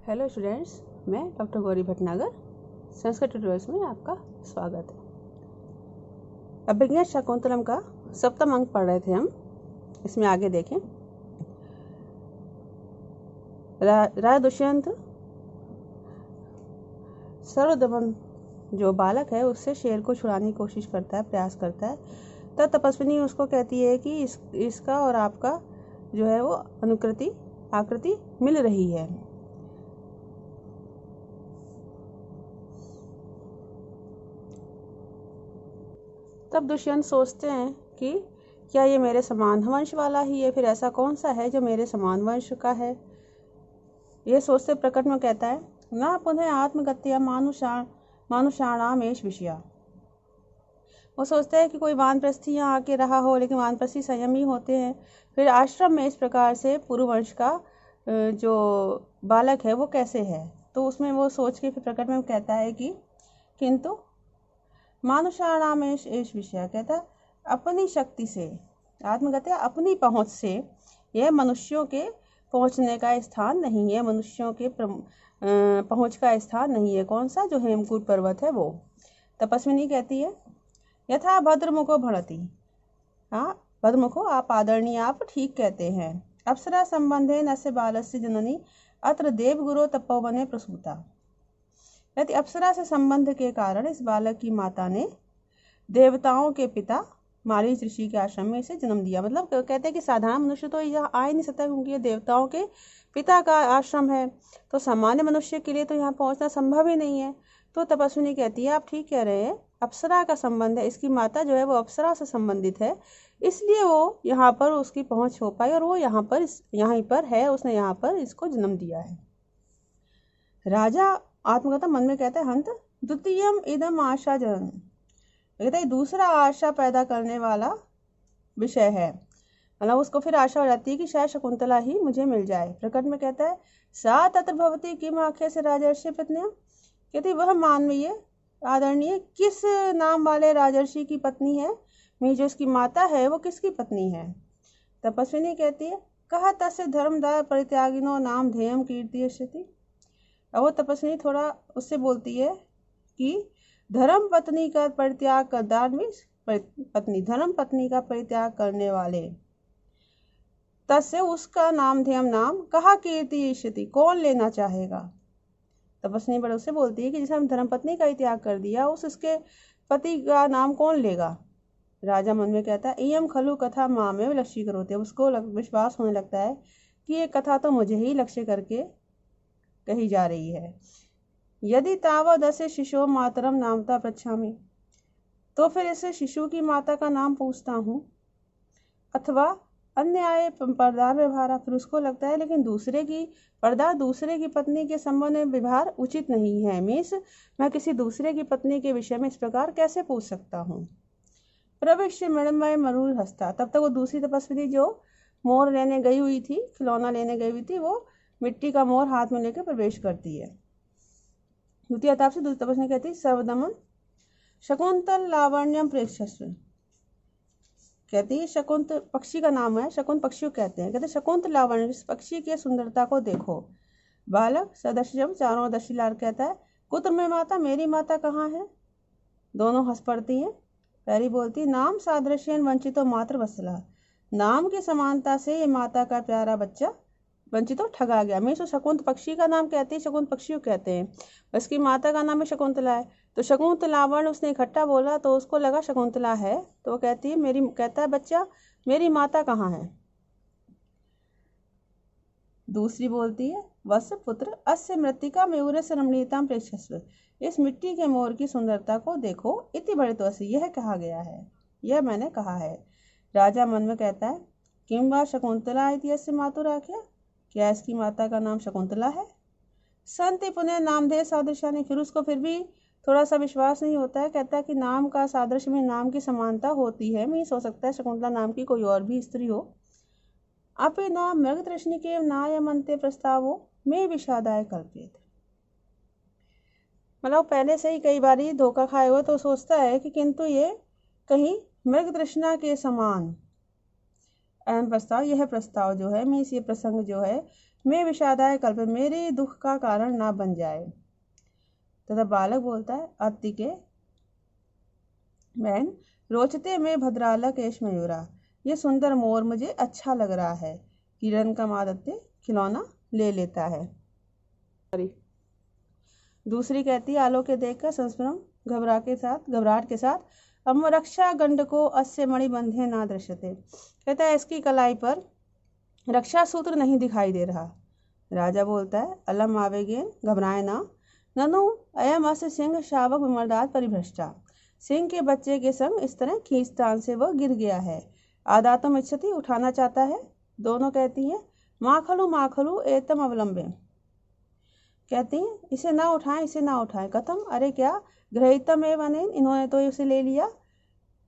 Hello students, मैं doctor Gauri Bhatnagar Sanskrit tutorials में आपका स्वागत है। अभिज्ञा शाकुंतलम का 7वां अंक पढ़ रहे थे हम। इसमें आगे देखें। राजा दुष्यंत सर्वदमन जो बालक है उससे शेर को छुड़ाने की कोशिश करता है, प्रयास करता है। तब तपस्विनी उसको कहती है कि इसका और आपका जो है वो आकृति मिल रही है। तब दुष्यंत सोचते हैं कि क्या ये मेरे समान वंश वाला ही है, फिर ऐसा कौन सा है जो मेरे समान वंश का है। ये सोचते प्रकट में कहता है ना पुनः आत्मगत्या मानुषाणाम एष विषया। वो सोचता है कि कोई वानप्रस्थी यहाँ आके रहा हो, लेकिन वानप्रस्थी संयमी होते हैं। फिर आश्रम में इस प्रकार से पूर्ववंश का जो बालक है वो कैसे है। तो उसमें वो सोच के फिर प्रकट में कहता है कि किंतु मानुषाणाम एष विषय, कहता है अपनी शक्ति से, आत्मगत्या अपनी पहुँच से यह मनुष्यों के पहुँचने का स्थान नहीं है, मनुष्यों के पहुँच का स्थान नहीं है। कौन सा? जो हेमकूट पर्वत है वो। तपस्विनी कहती है यथा भद्रमुखो भणति। हाँ, भद्रमुखो आप आदरणीय, आप ठीक कहते हैं। अप्सरा संबंधे नस्य बालस्य जननी अत्र देवगुरो तपोवने प्रसूता। यदि अप्सरा से संबंध के कारण इस बालक की माता ने देवताओं के पिता मारीच ऋषि के आश्रम में इसे जन्म दिया। मतलब कहते हैं कि साधारण मनुष्य तो यहाँ आ ही नहीं सकता, क्योंकि ये देवताओं के पिता का आश्रम है, तो सामान्य मनुष्य के लिए तो यहाँ पहुँचना संभव ही नहीं है। तो तपस्विनी कहती है आप ठीक कह रहे हैं, अप्सरा का संबंध है, इसकी माता जो है वो अप्सरा से संबंधित है, इसलिए वो यहाँ पर उसकी पहुँच हो पाई और वो यहाँ पर है, उसने यहाँ पर इसको जन्म दिया है। राजा आत्मगता मन में कहता है हंत द्वितीयम इदम आशा जन, कहता है दूसरा आशा पैदा करने वाला विषय है। मतलब उसको फिर आशा हो जाती है कि शायद शकुंतला ही मुझे मिल जाए। प्रकट में कहता है सा तत्र भवती किम आख्य से राजर्षि पत्नियां, कहती वह मानवीय आदरणीय किस नाम वाले राजर्षि की पत्नी है, मेरी जो उसकी माता है वो किसकी पत्नी है। तपस्विनी कहती है कहा तस्य धर्मदाय परित्यागिनो नाम ध्येयम कीर्ति। अब वो तपस्विनी थोड़ा उससे बोलती है कि धर्म पत्नी का परित्याग कर, धार्मिक पत्नी धर्म पत्नी का परित्याग करने वाले, तस्य उसका नाम ध्येयम नाम कहा कीर्ति इष्यति, कौन लेना चाहेगा। तपस्विनी बड़े उससे बोलती है कि जिसे हम धर्म पत्नी का ही त्याग कर दिया उसके पति का नाम कौन लेगा। राजा मन में कहता है इयम खलु कथा माँ में लक्ष्य करोते। उसको विश्वास होने लगता है कि ये कथा तो मुझे ही लक्ष्य करके कही जा रही है। यदि तावदस्य शिशु मातरम नामता पृच्छामि, तो फिर इसे शिशु की माता का नाम पूछता हूँ। अथवा अन्याय पर्दार व्यवहार, फिर उसको लगता है लेकिन दूसरे की पत्नी के संबंध में व्यवहार उचित नहीं है, मीन्स मैं किसी दूसरे की पत्नी के विषय में इस प्रकार कैसे पूछ सकता हूँ। प्रविश्य मृण्मय मरुर हस्ता, तब तक वो दूसरी तपस्विनी जो मोर लेने गई हुई थी, खिलौना लेने गई हुई थी, वो मिट्टी का मोर हाथ में लेकर प्रवेश करती है। द्वितीय अताप से दूसरी तपस्विनी कहती सर्वदमन शकुंतल लावण्यम प्रेक्षस्व, कहती है शकुंत पक्षी का नाम है, शकुंत पक्षी को कहते हैं। कहते शकुंत लावण्य, इस पक्षी की सुंदरता को देखो। बालक सदस्यम चारों दशीलार कहता है कुत्र में माता, मेरी माता कहाँ है। दोनों हंस पड़ती हैं। पहली बोलती नाम सादृश्यन वंचितो मातृ वत्सला, नाम की समानता से ये माता का प्यारा बच्चा वंचितो ठगा गया। मैं शकुंत पक्षी का नाम कहते हैं, शकुंत पक्षी को कहते हैं, उसकी माता का नाम है शकुंतला है। तो शकुंतलावण उसने इकट्ठा बोला तो उसको लगा शकुंतला है, तो कहती है कहता है बच्चा मेरी माता कहाँ है। दूसरी बोलती है वत्स पुत्र अस्य मृत्तिका मयूर से रमणीयताम प्रेक्षस्व, इस मिट्टी के मोर की सुंदरता को देखो। इति बड़े तो यह कहा गया है, यह मैंने कहा है। राजा मन में कहता है किम वा शकुंतला इति मातुराख्या, क्या इसकी माता का नाम शकुंतला है। संति पुनः नामधेय सादृश्यानि, फिर उसको फिर भी थोड़ा सा विश्वास नहीं होता है। कहता है कि नाम का सादृश्य में नाम की समानता होती है, मीन्स हो सकता है शकुंतला नाम की कोई और भी स्त्री हो। अपि न मृग तृष्णि के नायमंते प्रस्तावो में विषादाय कल्पित, मतलब पहले से ही कई बार धोखा खाए हुए, तो सोचता है कि किंतु ये कहीं मृग तृष्णा के समान अहम प्रस्ताव, यह प्रस्ताव जो है, मीन्स ये प्रसंग जो है, मैं विषादाय कल्प, मेरे दुख का कारण ना बन जाए। तथा बालक बोलता है, अति के बहन रोचते में भद्राला केश मयूरा, ये सुंदर मोर मुझे अच्छा लग रहा है। किरण का मादत्य खिलौना ले लेता है। दूसरी कहती है, आलोक के देखकर संस्मरण घबराहट के साथ अम रक्षा गंड को अस्य मणि बंधे ना दृश्यते। कहता है, इसकी कलाई पर रक्षा सूत्र नहीं दिखाई दे रहा। राजा बोलता है, अलम आवेगे, घबराए ना, ननु अयम अस्य सिंह शावक विमर्दात परिभ्रष्टा, सिंह के बच्चे के संग इस तरह खींचतान से वह गिर गया है। आदातम इच्छति, उठाना चाहता है। दोनों कहती हैं, माँ खलु एतम अवलंबे, कहती हैं, इसे ना उठाएं, इसे ना उठाएं। कथम, अरे क्या, गृहीतम एवं, इन्होंने तो इसे ले लिया।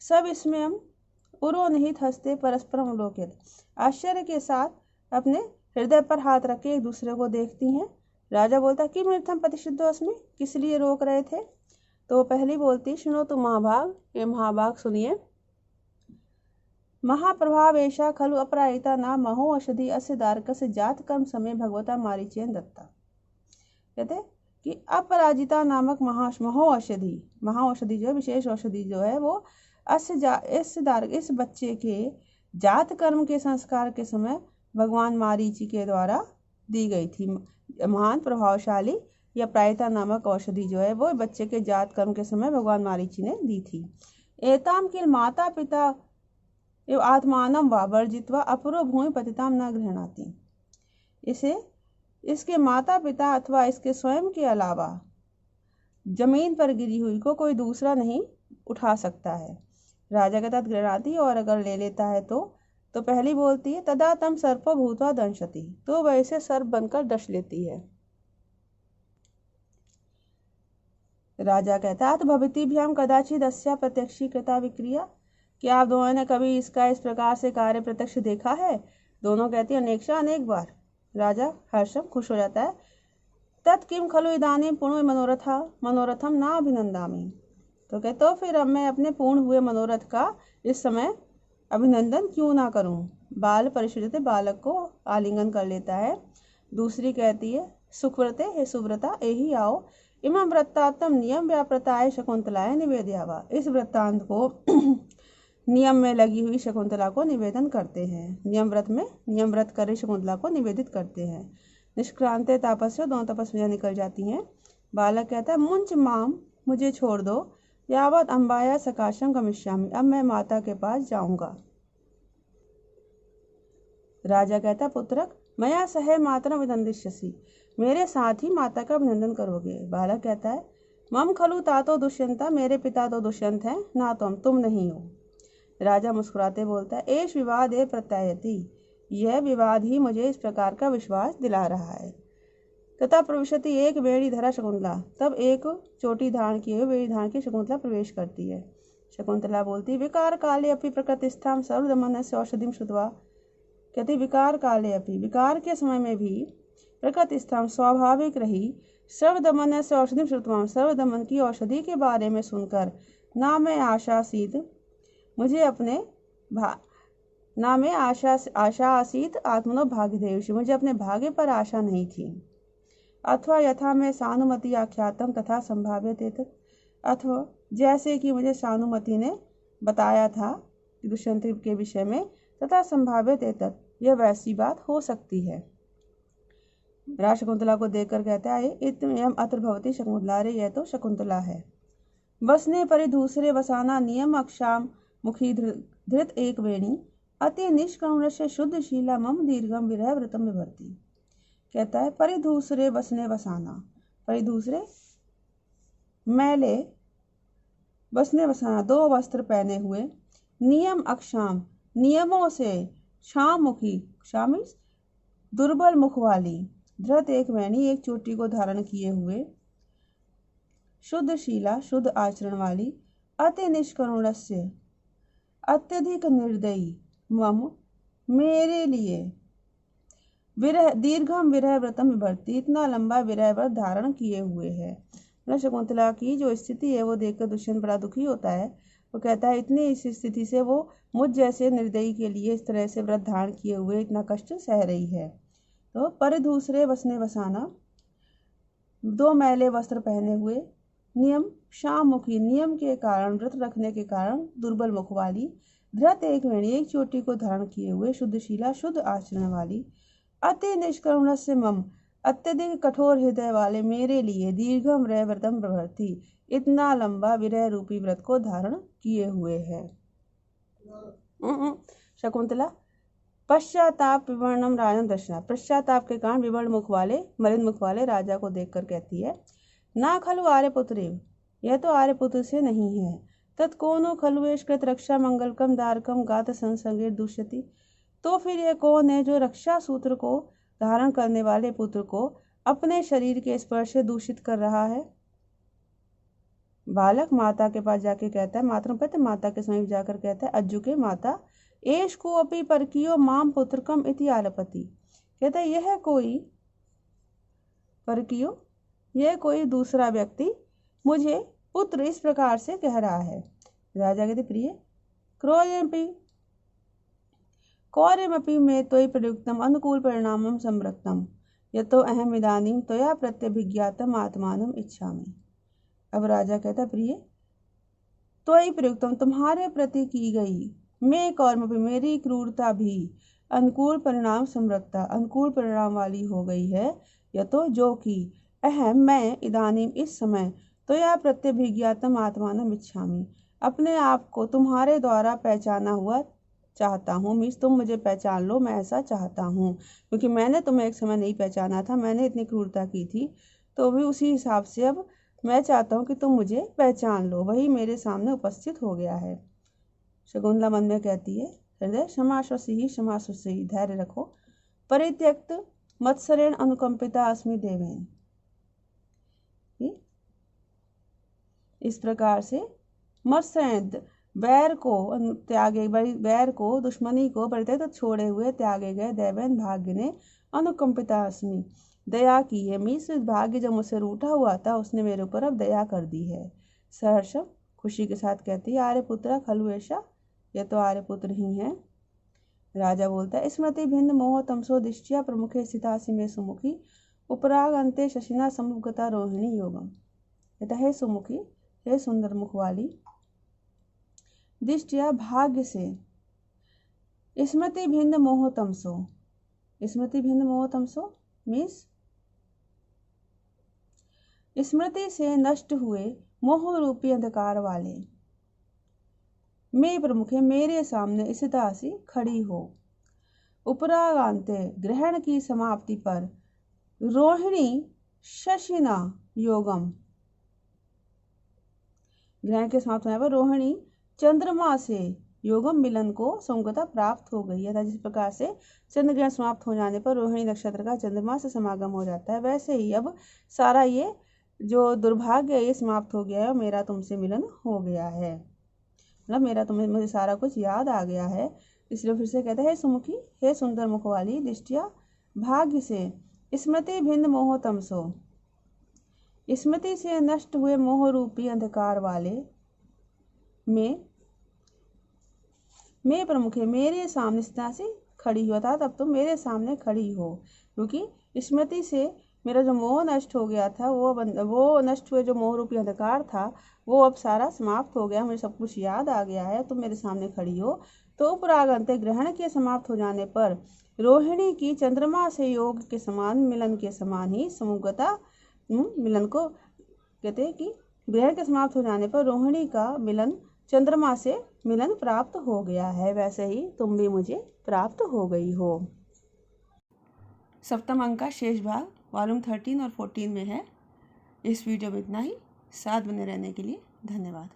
सब इसमें हम पुरोनिहित हंसते परस्परम अवलोकित, आश्चर्य के साथ अपने हृदय पर हाथ रखे एक दूसरे को देखती हैं। राजा बोलता, किमर्थम प्रतिषिद्धो अस्मि, किस लिए रोक रहे थे। तो पहली बोलती, सुनो तो महाभाग, ये महाभाग सुनिए। महाप्रभाव ऐसा खलु अपराहिता ना महो औषधि अस्य दारकस्य जात कर्म समय भगवता मारीचेन दत्ता। कहते कि अपराजिता नामक महाऔषधि जो विशेष औषधि जो है, वो इस बच्चे के जात कर्म के संस्कार के समय भगवान मारीची के द्वारा दी गई थी। महान प्रभावशाली या प्रायता नामक औषधि जो है, वो बच्चे के जात कर्म के समय भगवान मारीची ने दी थी। एताम किल माता पिता एवं आत्मानम वा वर्जित्वा अपरो भूमि पतिताम न गृहणाति, इसे इसके माता पिता अथवा इसके स्वयं के अलावा जमीन पर गिरी हुई को कोई दूसरा नहीं उठा सकता है। राजा के तहत गृहणाति, और अगर ले लेता है तो पहली बोलती है, तदा तम सर्पो भूत्वा दंशति, तो वैसे सर्प बनकर डस लेती है। राजा कहता है, भवतीभ्याम कदाचित अस्या प्रत्यक्षी कृता विक्रिया, क्या आप दोनों ने कभी इसका इस प्रकार से कार्य प्रत्यक्ष देखा है। दोनों कहती है, अनेक्षा, अनेक बार। राजा हर्षम, खुश हो जाता है। तत्किम खलु इदानीं पूर्ण मनोरथम ना अभिनंदामि, तो कहते, तो फिर अब मैं अपने पूर्ण हुए मनोरथ का इस समय अभिनंदन क्यों ना करूं। बाल परिशुद्धते, बालक को आलिंगन कर लेता है। दूसरी कहती है, सुव्रते, हे सुव्रता, एही आओ, इमं वृत्तांतम नियम व्याप्रताय शकुंतलाय निवेदयावा, इस वृत्तांत को नियम में लगी हुई शकुंतला को निवेदन करते हैं। नियम व्रत करे शकुंतला को निवेदित करते हैं। निष्क्रांते तापस्य, दोनों तपस्वियां निकल जाती हैं। बालक कहता है, मुंच माम, मुझे छोड़ दो, यावत अम्बाया सकाशम गमिष्यामि, अब मैं माता के पास जाऊंगा। राजा कहता है, पुत्रक मया सह मातरम विदंदिष्यसि, मेरे साथ ही माता का अभिनंदन करोगे। बालक कहता है, मम खलु तातो दुष्यंता, मेरे पिता तो दुष्यंत हैं, ना तुम नहीं हो। राजा मुस्कुराते बोलता है, एष विवाद ए प्रत्यायति, यह विवाद ही मुझे इस प्रकार का विश्वास दिला रहा है। तथा प्रविशति एक वेणी धरा शकुंतला, तब एक चोटी धारण किए हुए वेणी धारण की शकुंतला प्रवेश करती है। शकुंतला बोलती, विकार काले अपि प्रकृतिस्थाम सर्वदमन से औषधिम श्रुत्वा, कहती, विकार काले अपि, विकार के समय में भी प्रकृतिस्थाम स्वाभाविक रही, सर्वदमन से औषधिम श्रुत्वा, सर्वदमन की औषधि के बारे में सुनकर, ना मैं आशासीत, मुझे अपने आशा आसीत आत्मनो भाग्यदेवशी, मुझे अपने भाग्य पर आशा नहीं थी। अथवा यथा में सानुमति आख्यातम तथा संभाव्यते, अथवा जैसे कि मुझे सानुमति ने बताया था दुष्यंत के विषय में, तथा संभाव्यते, यह वैसी बात हो सकती है। राजा शकुंतला को देखकर कहता है, इत्यम अत्र भवती शकुंतला, रे यह तो शकुंतला है। बसने परि दूसरे बसाना नियम अक्षाम मुखी धृत एक वेणी, अति निष्करुण से शुद्ध शीला मम दीर्घम विरह व्रतम विभर्ती। कहता है, परिधूसरे बसने बसाना, परिधूसरे मैले बसने बसाना, दो वस्त्र पहने हुए, नियम अक्षाम, नियमों से, क्षाम मुखी, क्षामी दुर्बल मुख वाली, धृत एक वेणी, एक चोटी को धारण किए हुए, शुद्ध शीला, शुद्ध आचरण वाली, अति निष्करुणस्य, अत्यधिक निर्दयी, मम मेरे लिए, विरह दीर्घम विरह व्रतम विभर्ती, इतना लंबा विरह व्रत धारण किए हुए है। शकुंतला की जो स्थिति है वो देखकर दुष्यंत बड़ा दुखी होता है वो कहता है इतनी इस स्थिति से वो मुझ जैसे निर्दयी के लिए इस तरह से व्रत धारण किए हुए इतना कष्ट सह रही है। तो पर दूसरे बसने बसाना, 2 मैले वस्त्र पहने हुए, नियम शाम मुखी, नियम के कारण व्रत रखने के कारण दुर्बल मुख वाली, धृत एक वेणी, एक चोटी को धारण किए हुए, शुद्धशीला शुद्ध आचरण वाली, अति निष्करुण से मम, अत्यधिक कठोर हृदय वाले मेरे लिए दीर्घम रह व्रतम प्रभृति, इतना लंबा विरह रूपी व्रत को धारण किए हुए है। शकुंतला पश्चाताप विवर्णम राजन दर्शना, पश्चाताप के कारण विवर्ण मुख वाले मलिन मुख वाले राजा को देखकर कहती है, ना खलु आर्यपुत्रेव, यह तो आर्यपुत्र से नहीं है, तत्कोनो खलुवेश कृत रक्षा मंगलकम दारकम गात संसंगे दुष्यति, तो फिर यह कौन है जो रक्षा सूत्र को धारण करने वाले पुत्र को अपने शरीर के स्पर्श से दूषित कर रहा है। बालक माता के पास जाके कहता है, मातृपति माता के समीप जाकर कहता है, अज्जु के माता एश को अपी परकियो माम पुत्रकम इति आलपति, कहता है यह कोई परकियो, यह कोई दूसरा व्यक्ति मुझे पुत्र इस प्रकार से कह रहा है। राजा कहते प्रिय कौर्यमपि में त्वयि प्रयुक्तम अनुकूल परिणामम संवृत्तम यतो अहम इदानीम त्वया प्रत्यभिज्ञातम आत्मानम इच्छामि। अब राजा कहता प्रिय त्वयि प्रयुक्तम, तुम्हारे प्रति की गई, मैं कौर्मपि मेरी क्रूरता भी अनुकूल परिणाम संवृत्ता, अनुकूल परिणाम वाली हो गई है, यतो जो कि अहम मैं इदानीम इस समय त्वया प्रत्यभिज्ञातम आत्मानम इच्छामि, अपने आप को तुम्हारे द्वारा पहचाना हुआ चाहता हूँ। मीन्स तुम मुझे पहचान लो, मैं ऐसा चाहता हूँ, क्योंकि मैंने तुम्हें एक समय नहीं पहचाना था, मैंने इतनी क्रूरता की थी, तो भी उसी हिसाब से अब मैं चाहता हूँ कि तुम मुझे पहचान लो, वही मेरे सामने उपस्थित हो गया है। शकुंतला मन में कहती है, हृदय क्षमाश्वसी ही क्षमाश्वसी, धैर्य रखो, परित्यक्त मत्सरेण अनुकंपिता अस्मि देवेन। इस प्रकार से मत्सरेण वैर को त्यागे, वैर को दुश्मनी को परित्यक्त छोड़े हुए त्यागे गए देवेन भाग्य ने अनुकंपिता अस्मि, दया की है। मीस भाग्य जब मुझसे रूठा हुआ था उसने मेरे ऊपर अब दया कर दी है। सहर्ष खुशी के साथ कहती है, आर्यपुत्र खलु ऐसा, यह तो आर्यपुत्र ही है। राजा बोलता है, स्मृति भिन्न मोह तमसो दिष्टिया प्रमुखे स्थितासि में सुमुखी, उपराग अंते शशिना समुपगता रोहिणी योगम। कहता है सुमुखी, हे सुंदर मुख वाली, दिष्टिया भाग्य से, स्मृति भिन्न मोह तमसो, स्मृति भिन्न मोह तमसो मीन्स स्मृति से नष्ट हुए मोह रूपी अंधकार वाले, मैं प्रमुखे मेरे सामने स्थितासी खड़ी हो, उपरागांते ग्रहण की समाप्ति पर, रोहिणी शशिना योगम, ग्रहण के समाप्त होने पर रोहिणी चंद्रमा से योगम मिलन को संगता प्राप्त हो गई है। जिस प्रकार से चंद्र ग्रहण समाप्त हो जाने पर रोहिणी नक्षत्र का चंद्रमा से समागम हो जाता है, वैसे ही अब सारा ये जो दुर्भाग्य है ये समाप्त हो गया है और मेरा तुमसे मिलन हो गया है, मतलब मेरा तुम्हें मुझे सारा कुछ याद आ गया है। इसलिए फिर से कहते हैं, सुमुखी, हे सुंदर मुख वाली, दृष्टिया भाग्य से, स्मृति भिन्न मोह तमसो, स्मृति से नष्ट हुए मोह रूपी अंधकार वाले, मैं प्रमुख है मेरे सामने से खड़ी हो, था तब तुम मेरे सामने खड़ी हो, क्योंकि स्मृति से मेरा जो मोह नष्ट हो गया था, वो नष्ट हुए जो मोह रूपी अंधकार था वो अब सारा समाप्त हो गया, मुझे सब कुछ याद आ गया है, तुम मेरे सामने खड़ी हो। तो उपरागंत ग्रहण के समाप्त हो जाने पर रोहिणी की चंद्रमा से योग के समान मिलन के समान ही समुगता, मिलन को कहते हैं कि ग्रहण के समाप्त हो जाने पर रोहिणी का मिलन चंद्रमा से मिलन प्राप्त हो गया है, वैसे ही तुम भी मुझे प्राप्त हो गई हो। सप्तम अंक का शेष भाग वॉल्यूम 13 और 14 में है। इस वीडियो में इतना ही। साथ बने रहने के लिए धन्यवाद।